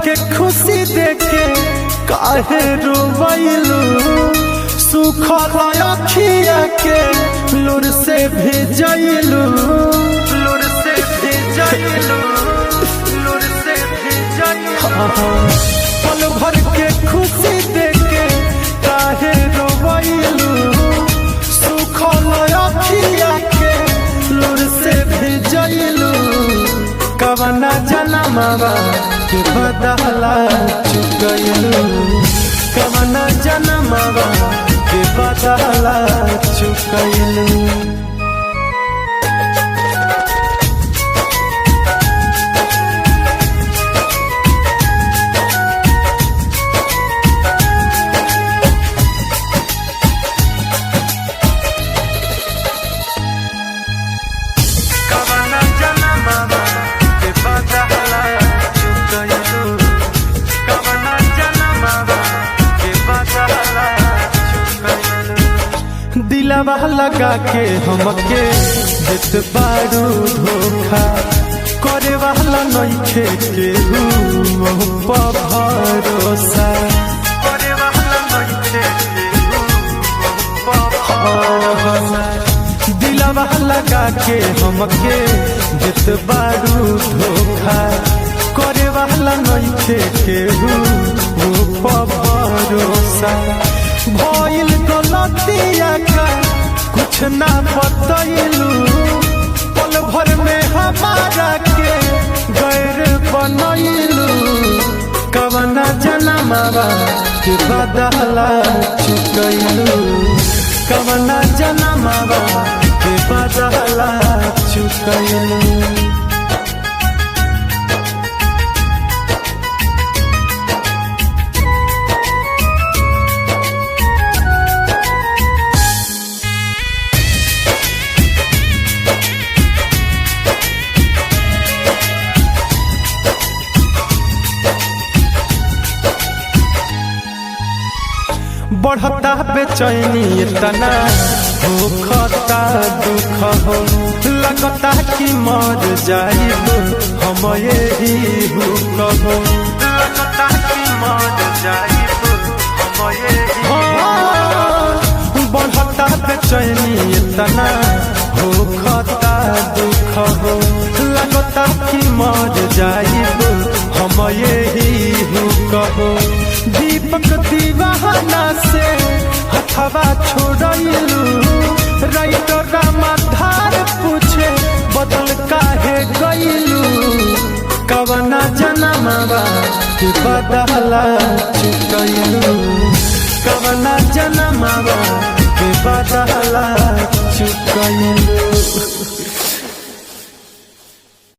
के खुशी देखे काहे रोवैलू सुखल अखिया के लूर से भेजैलू लूर से भेजैलू लूर से भेजैलू पल भर के खुशी देखे काहे रोवैलू सुखल अखिया के लूर से भेजैलू कवना जनमवा के बदला चुकैलू कवना जनमवा के बदला चुकैलू दिलवा लगा के हमके देत बारू धोखा करे वाला नइखे केहू पर भरोसा करे वाला नइखे केहू पर भरोसा दिलवा लगा के हमके देत बारू धोखा करे वाला नइखे केहू पर भरोसा भइल गलतिया का कुछ ना बतैलू पल भर में हमारा के गैर बनैलू कवना जनमवा के बदला चुकैलू कवना जनमवा के बदला चुकैलू बढ़ता बेचैनी इतना होखता दुख हो लगता कि मर जाइब हम यही कहो लगता कि मर जाइब हम यही बढ़ता बेचैनी इतना होखता दुख हो लगता कि मर जाइब हम यही कहो दीपक दीवाना से हथवा छोड़लू राइटर रामाधार पूछे बदल काहे गईलू कवना जनमवा के बदला